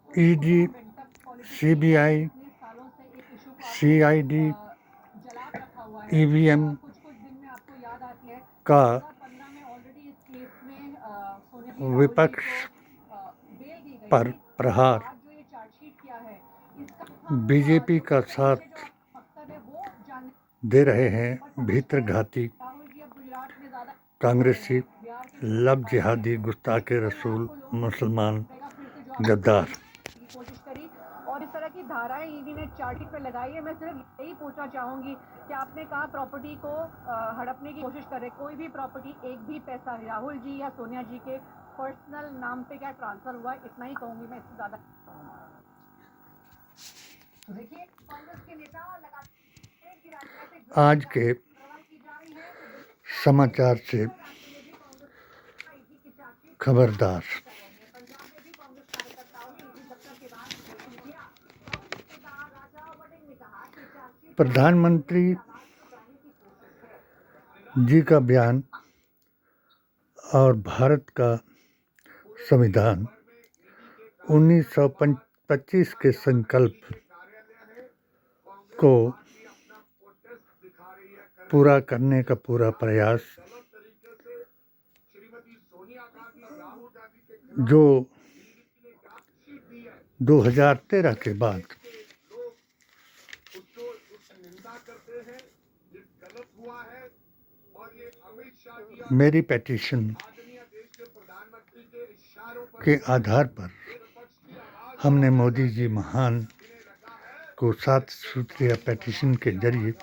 ED, CBI, CID, EVM का विपक्ष पर प्रहार, बीजेपी का साथ दे रहे हैं भीतरघाती कांग्रेसी, लब जिहादी, गुस्ताखे रसूल, मुसलमान गद्दार। और इस तरह की धाराएं ईडी ने चार्टशीट पे लगाई है। मैं सिर्फ यही पूछना चाहूंगी कि आपने कहा प्रॉपर्टी को हड़पने की कोशिश कर रहे, कोई भी प्रॉपर्टी, एक भी पैसा राहुल जी या सोनिया जी के पर्सनल नाम पे क्या ट्रांसफर हुआ, इतना ही कहूंगी मैं, इससे ज्यादा। देखिए कांग्रेस के नेता आज के समाचार से खबरदार। प्रधानमंत्री जी का बयान और भारत का संविधान 1925 के संकल्प को पूरा करने का पूरा प्रयास, जो 2013 के बाद मेरी पिटीशन के आधार पर हमने मोदी जी महान को 7 सूत्रीय पिटीशन के जरिए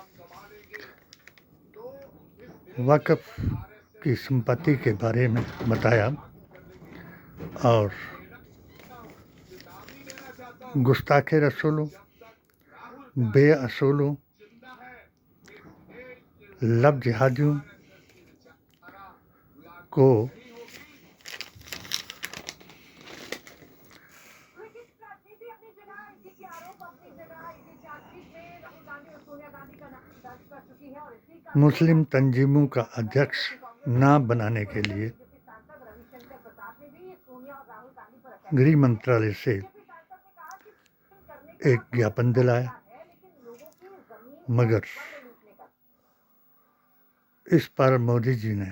वक्फ की संपत्ति के बारे में बताया और गुस्ताखे रसूलों, बेअसूलों, लब जिहादियों को मुस्लिम तंजीमों का अध्यक्ष न बनाने के लिए गृह मंत्रालय से एक ज्ञापन दिलाया, मगर इस पर मोदी जी ने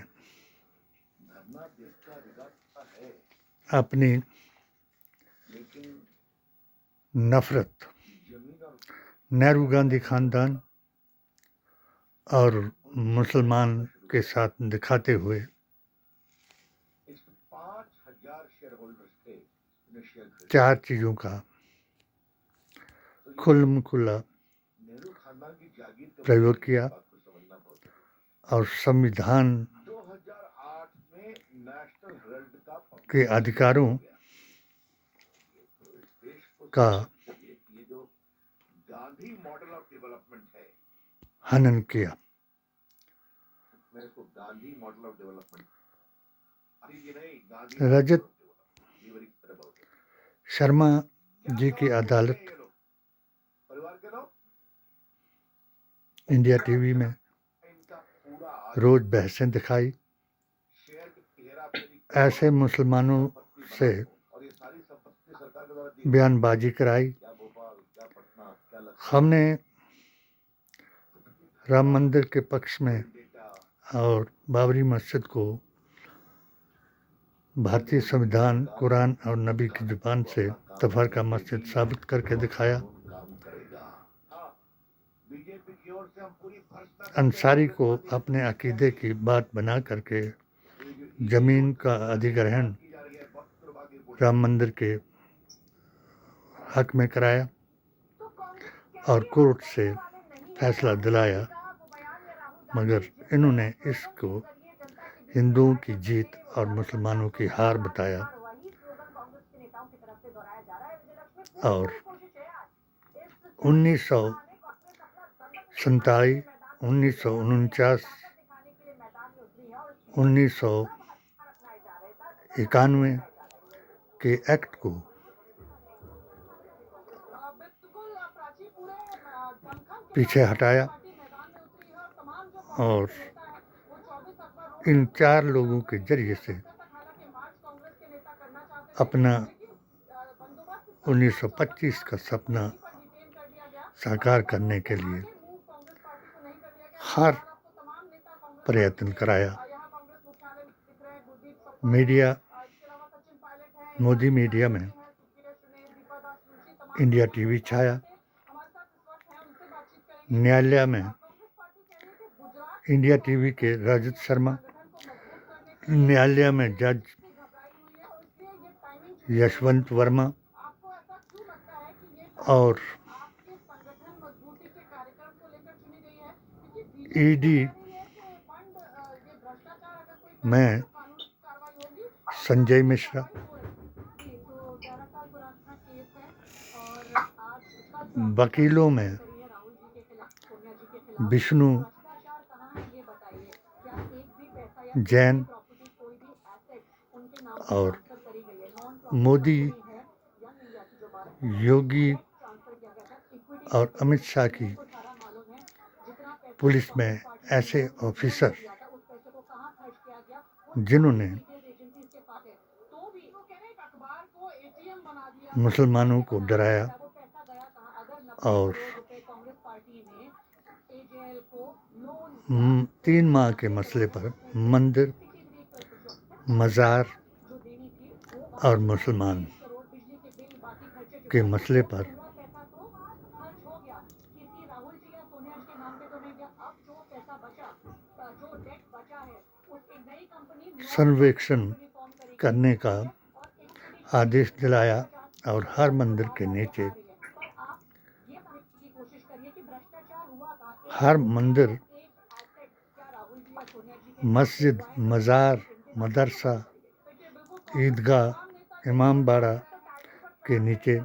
अपनी नफरत नेहरू गांधी खानदान और मुसलमान के साथ दिखाते हुए चार चीज़ों का खुल्म-खुल्ला प्रयोग किया और संविधान के अधिकारों का हनन किया। रजत शर्मा जी की अदालत इंडिया टीवी में रोज बहसें दिखाई, ऐसे मुसलमानों से बयानबाजी कराई। हमने राम मंदिर के पक्ष में और बाबरी मस्जिद को भारतीय संविधान, कुरान और नबी की जुबान से तफरका मस्जिद साबित करके दिखाया। अंसारी को अपने अकीदे की बात बना करके जमीन का अधिग्रहण राम मंदिर के हक में कराया और कोर्ट से फैसला दिलाया, मगर इन्होंने इसको हिंदुओं की जीत और मुसलमानों की हार बताया और 1947, 1949, 1991 के एक्ट को पीछे हटाया और इन 4 लोगों के जरिए से अपना 1925 का सपना साकार करने के लिए हर प्रयत्न कराया। मीडिया, मोदी मीडिया में इंडिया टीवी छाया, न्यायालय में इंडिया टीवी के रजत शर्मा, न्यायालय में जज यशवंत वर्मा और ईडी में संजय मिश्रा, वकीलों में विष्णु जैन और मोदी, योगी और अमित शाह की पुलिस में ऐसे ऑफिसर जिन्होंने मुसलमानों को डराया और 3 माह के मसले पर मंदिर, मज़ार और मुसलमान के मसले पर सर्वेक्षण करने का आदेश दिलाया और हर मंदिर के नीचे, हर मंदिर, मस्जिद, मज़ार, मदरसा, ईदगाह, इमामबाड़ा के नीचे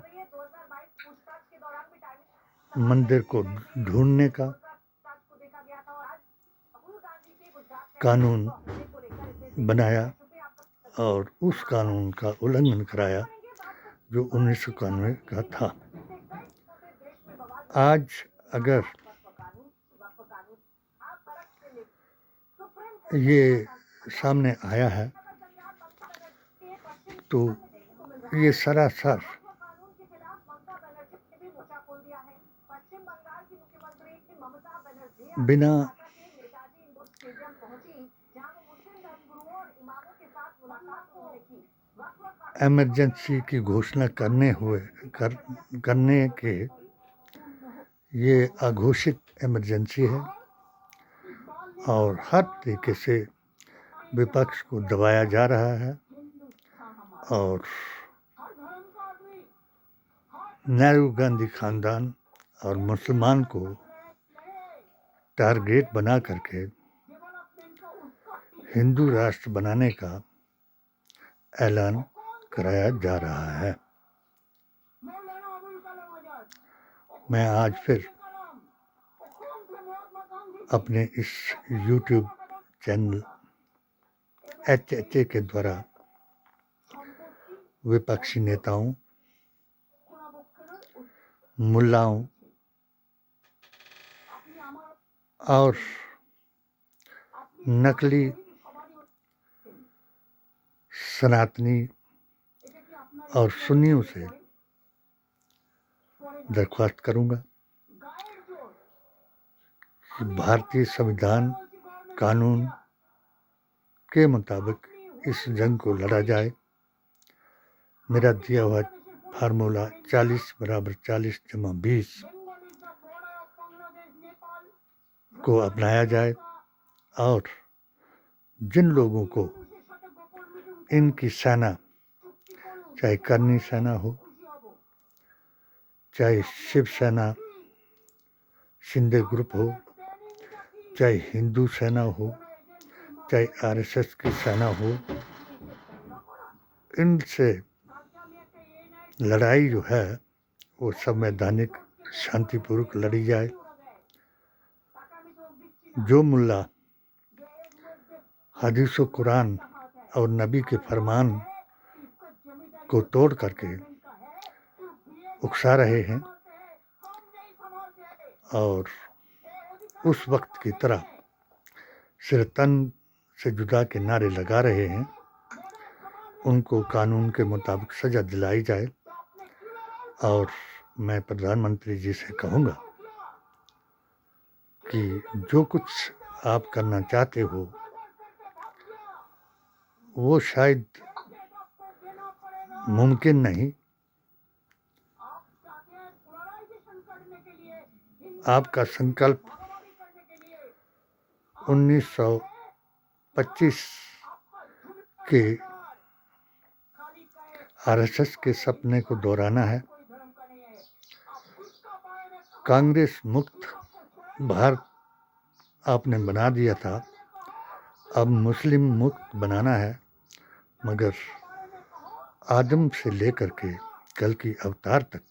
मंदिर को ढूंढने का कानून बनाया और उस कानून का उल्लंघन कराया जो 1991 का था। आज अगर ये सामने आया है तो ये सरासर बिना इमरजेंसी की घोषणा करने के ये अघोषित इमरजेंसी है और हर तरीके से विपक्ष को दबाया जा रहा है और नेहरू गांधी खानदान और मुसलमान को टारगेट बना करके हिंदू राष्ट्र बनाने का ऐलान कराया जा रहा है। मैं आज फिर अपने इस YouTube चैनल HHA के द्वारा विपक्षी नेताओं, मुल्लाओं और नकली सनातनी और सुन्नियों से दरख्वास्त करूंगा कि भारतीय संविधान कानून के मुताबिक इस जंग को लड़ा जाए। मेरा दिया हुआ फार्मूला 40 = 40 + 20 को अपनाया जाए और जिन लोगों को इनकी सेना, चाहे करनी सेना हो, चाहे शिवसेना शिंदे ग्रुप हो, चाहे हिंदू सेना हो, चाहे RSS की सेना हो, इनसे लड़ाई जो है वो संवैधानिक शांतिपूर्वक लड़ी जाए। जो मुल्ला हदीस व कुरान और नबी के फरमान को तोड़ करके उकसा रहे हैं और उस वक्त की तरह सिर तन से जुदा के नारे लगा रहे हैं, उनको कानून के मुताबिक सज़ा दिलाई जाए। और मैं प्रधानमंत्री जी से कहूँगा कि जो कुछ आप करना चाहते हो वो शायद मुमकिन नहीं। आपका संकल्प 1925 के आरएसएस के सपने को दोहराना है। कांग्रेस मुक्त भारत आपने बना दिया था, अब मुस्लिम मुक्त बनाना है, मगर आदम से लेकर के कल की अवतार तक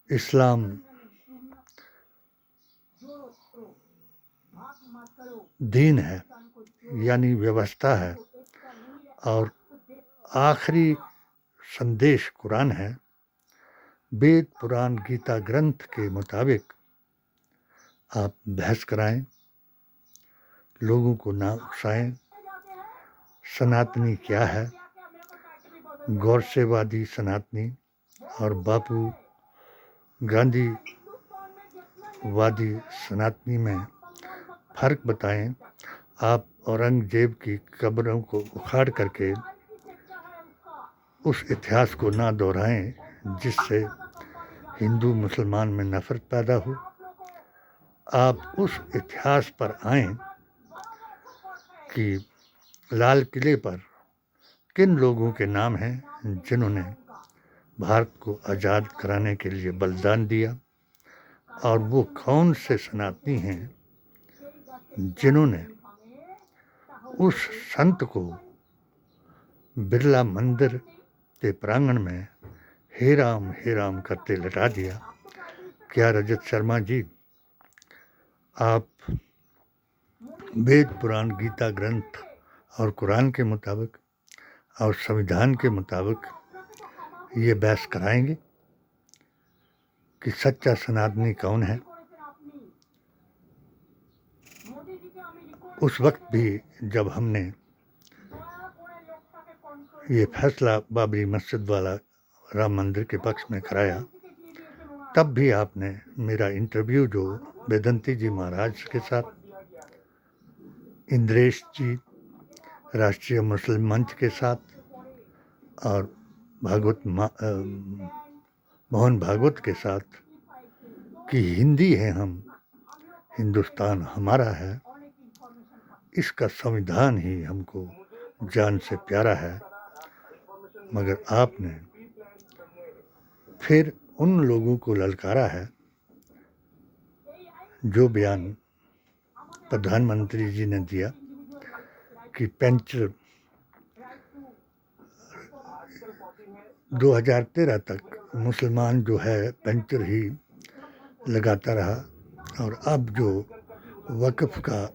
इस्लाम दीन है, यानी व्यवस्था है, और आखिरी संदेश कुरान है। वेद पुराण गीता ग्रंथ के मुताबिक आप बहस कराएं, लोगों को ना उकसाएं। सनातनी क्या है, गौरसेवादी सनातनी और बापू गांधी वादी सनातनी में फ़र्क बताएं। आप औरंगजेब की कब्रों को उखाड़ करके उस इतिहास को ना दोहराएं जिससे हिंदू मुसलमान में नफ़रत पैदा हो। आप उस इतिहास पर आएं कि लाल किले पर किन लोगों के नाम हैं जिन्होंने भारत को आज़ाद कराने के लिए बलिदान दिया, और वो कौन से सनातनी हैं जिन्होंने उस संत को बिरला मंदिर के प्रांगण में हे राम करते लटा दिया। क्या रजत शर्मा जी, आप वेद पुराण गीता ग्रंथ और कुरान के मुताबिक और संविधान के मुताबिक ये बहस कराएंगे कि सच्चा सनातनी कौन है? उस वक्त भी जब हमने ये फैसला बाबरी मस्जिद वाला राम मंदिर के पक्ष में कराया, तब भी आपने मेरा इंटरव्यू जो वेदंती जी महाराज के साथ, इंद्रेश जी राष्ट्रीय मुस्लिम मंच के साथ और मोहन भागवत के साथ कि हिंदी है हम, हिंदुस्तान हमारा है, इसका संविधान ही हमको जान से प्यारा है। मगर आपने फिर उन लोगों को ललकारा है जो बयान प्रधानमंत्री जी ने दिया कि पेंचर 2013 तक मुसलमान जो है पेंचर ही लगाता रहा, और अब जो वक्फ का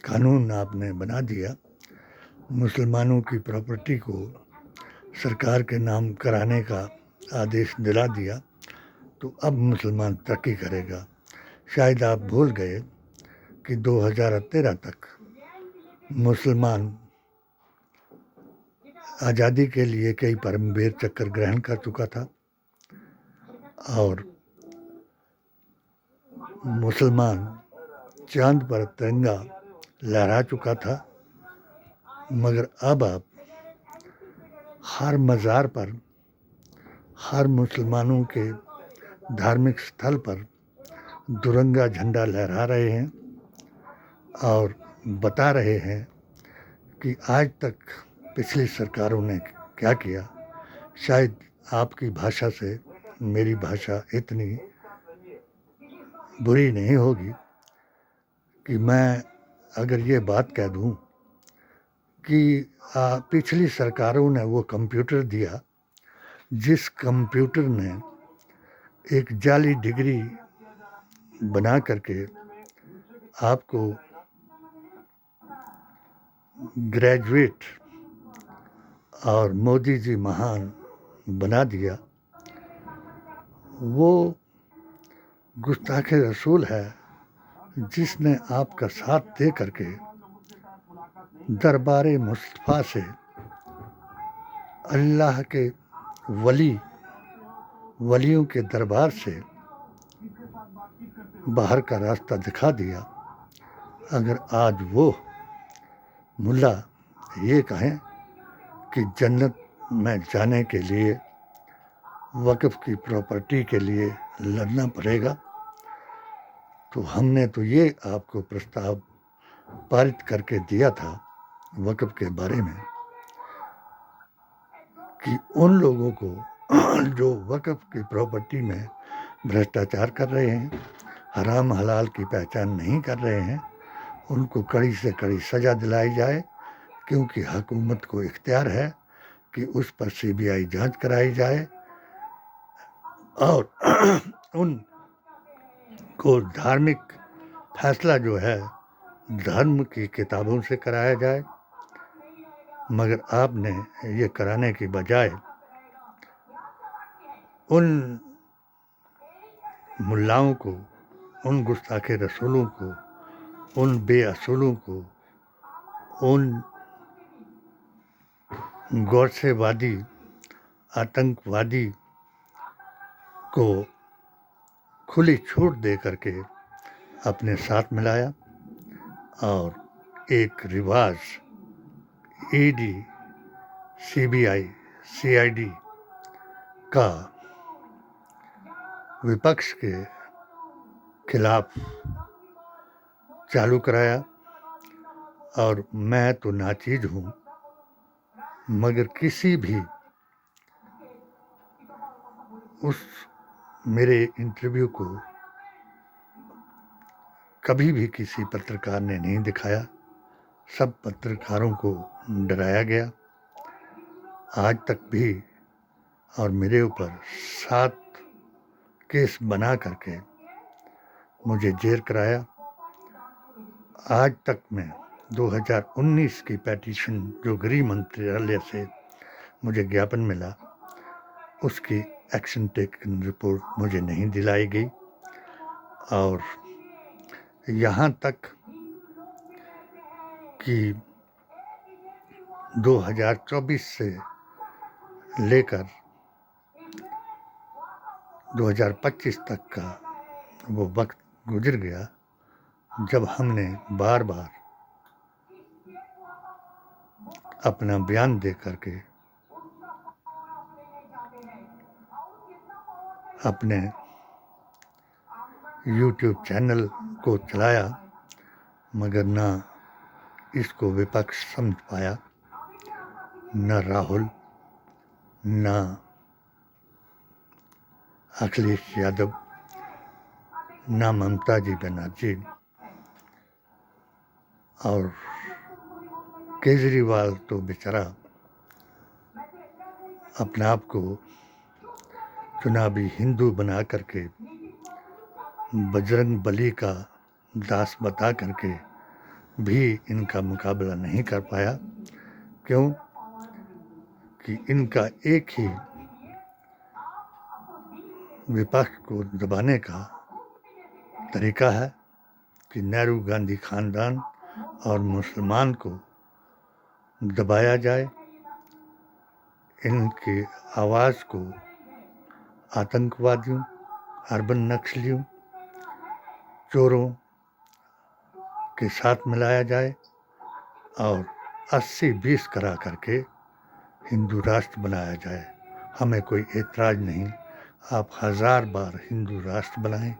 कानून आपने बना दिया, मुसलमानों की प्रॉपर्टी को सरकार के नाम कराने का आदेश दिला दिया, तो अब मुसलमान तरक्की करेगा। शायद आप भूल गए कि 2013 तक मुसलमान आज़ादी के लिए कई परमवीर चक्र ग्रहण कर चुका था, और मुसलमान चांद पर तिरंगा लहरा चुका था। मगर अब आप हर मज़ार पर, हर मुसलमानों के धार्मिक स्थल पर दुरंगा झंडा लहरा रहे हैं और बता रहे हैं कि आज तक पिछली सरकारों ने क्या किया। शायद आपकी भाषा से मेरी भाषा इतनी बुरी नहीं होगी कि मैं अगर ये बात कह दूं कि पिछली सरकारों ने वो कंप्यूटर दिया जिस कंप्यूटर ने एक जाली डिग्री बना करके आपको ग्रेजुएट और मोदी जी महान बना दिया। वो गुस्ताखे रसूल है जिसने आपका साथ दे करके दरबार मुस्तफ़ा से अल्लाह के वलियों के दरबार से बाहर का रास्ता दिखा दिया। अगर आज वो मुल्ला ये कहें कि जन्नत में जाने के लिए वक़्फ़ की प्रॉपर्टी के लिए लड़ना पड़ेगा, तो हमने तो ये आपको प्रस्ताव पारित करके दिया था वक़्फ़ के बारे में कि उन लोगों को जो वक़्फ़ की प्रॉपर्टी में भ्रष्टाचार कर रहे हैं, हराम हलाल की पहचान नहीं कर रहे हैं, उनको कड़ी से कड़ी सज़ा दिलाई जाए, क्योंकि हुकूमत को इख्तियार है कि उस पर सीबीआई जांच कराई जाए और उन को धार्मिक फैसला जो है धर्म की किताबों से कराया जाए। मगर आपने ये कराने की बजाय उन मुल्लाओं को, उन गुस्ताखे रसूलों को, उन बेअसूलों को, उन गौरसेवादी आतंकवादी को खुली छूट दे करके अपने साथ मिलाया और एक रिवाज ईडी, सीबीआई, सीआईडी का विपक्ष के खिलाफ चालू कराया। और मैं तो नाचीज हूँ, मगर किसी भी उस मेरे इंटरव्यू को कभी भी किसी पत्रकार ने नहीं दिखाया। सब पत्रकारों को डराया गया। आज तक भी और मेरे ऊपर 7 केस बना करके मुझे जेल कराया। आज तक में 2019 की पेटिशन जो गृह मंत्रालय से मुझे ज्ञापन मिला, उसकी एक्शन टेकन रिपोर्ट मुझे नहीं दिलाई गई। और यहाँ तक कि 2024 से लेकर 2025 तक का वो वक्त गुजर गया जब हमने बार बार अपना बयान दे करके अपने YouTube चैनल को चलाया, मगर ना इसको विपक्ष समझ पाया, न राहुल, न अखिलेश यादव, न ममता जी बनर्जी और केजरीवाल तो बेचारा अपने आप को चुनावी हिंदू बना करके बजरंग बली का दास बता करके भी इनका मुकाबला नहीं कर पाया। क्यों कि इनका एक ही विपक्ष को दबाने का तरीका है कि नेहरू गांधी खानदान और मुसलमान को दबाया जाए, इनकी आवाज़ को आतंकवादियों, अर्बन नक्सलियों, चोरों के साथ मिलाया जाए और 80-20 करा करके हिंदू राष्ट्र बनाया जाए। हमें कोई एतराज़ नहीं, आप 1000 बार हिंदू राष्ट्र बनाएं,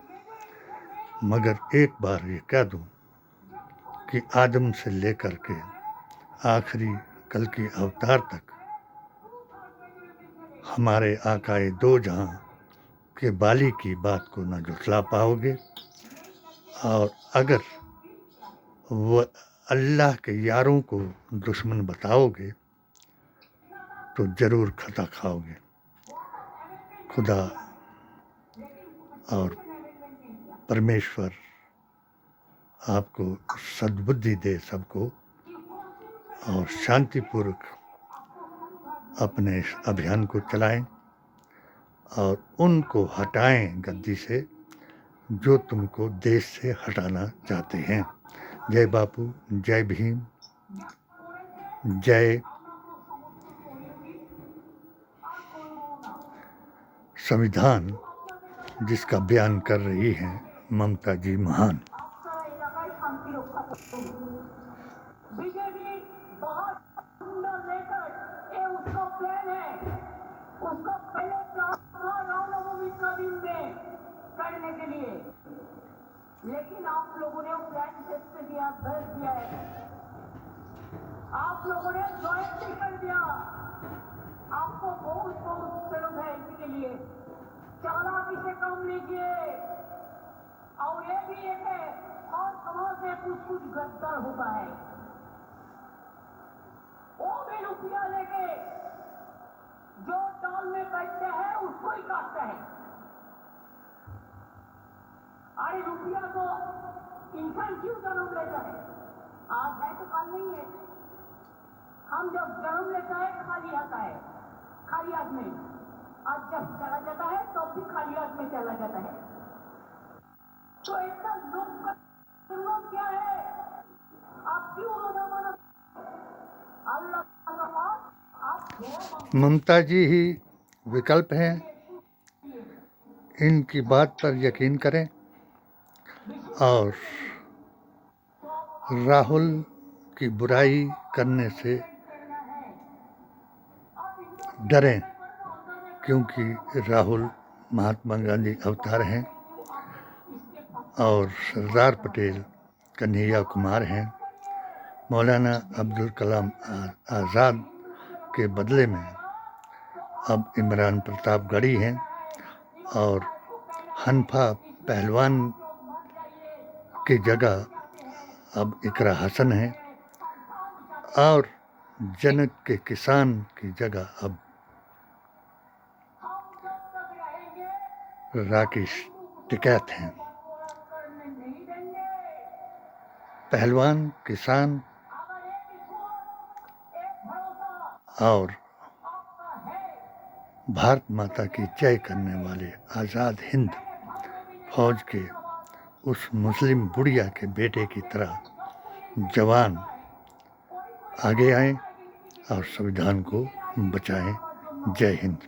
मगर एक बार ये कह दूं कि आदम से लेकर के आखिरी कल की अवतार तक हमारे आकाए दो जहां के बाली की बात को न झुठला पाओगे। और अगर वह अल्लाह के यारों को दुश्मन बताओगे तो ज़रूर खता खाओगे। खुदा और परमेश्वर आपको सद्बुद्धि दे सबको, और शांतिपूर्वक अपने इस अभियान को चलाएं। और उनको हटाएं गद्दी से जो तुमको देश से हटाना चाहते हैं। जय बापू, जय भीम, जय संविधान, जिसका बयान कर रही हैं ममता जी महान। बीजेपी बहुत सुंदर लेकर ये उसका प्लान है, उसका पहले प्लान था रामनवमी का दिन में करने के लिए, लेकिन आप लोगों ने वो प्लान टेस्ट दिया, दर्ज दिया है, आप लोगों ने ज्वाइन कर दिया। आपको बहुत बहुत जरूरत है इसके लिए, चालाकी से काम लीजिए। और ये भी एक है, और समाज में कुछ कुछ गद्दार होता है, वो भी रुपया लेके जो टाल में बैठते हैं उसको ही काटते हैं। अरे रुपया तो इंसान क्यों जन्म लेता है? आज है तो कल नहीं है। हम जब जन्म लेता है खाली आता है, खाली हाथ में, आज जब चला जाता है तो भी खाली हाथ में चला जाता है। तो इतना लोग क्या है? आप क्यों रोना माना? अल्लाह का पास आप ममता जी ही विकल्प हैं, इनकी बात पर यकीन करें और राहुल की बुराई करने से डरें, क्योंकि राहुल महात्मा गांधी अवतार हैं और सरदार पटेल कन्हैया कुमार हैं। मौलाना अब्दुल कलाम आज़ाद के बदले में अब इमरान प्रताप गढ़ी हैं और हनफा पहलवान की जगह अब इकरा हसन है और जनक के किसान की जगह अब राकेश टिकैत हैं। पहलवान, किसान और भारत माता की जय करने वाले आज़ाद हिंद फौज के उस मुस्लिम बुढ़िया के बेटे की तरह जवान आगे आएं और संविधान को बचाएं। जय हिंद।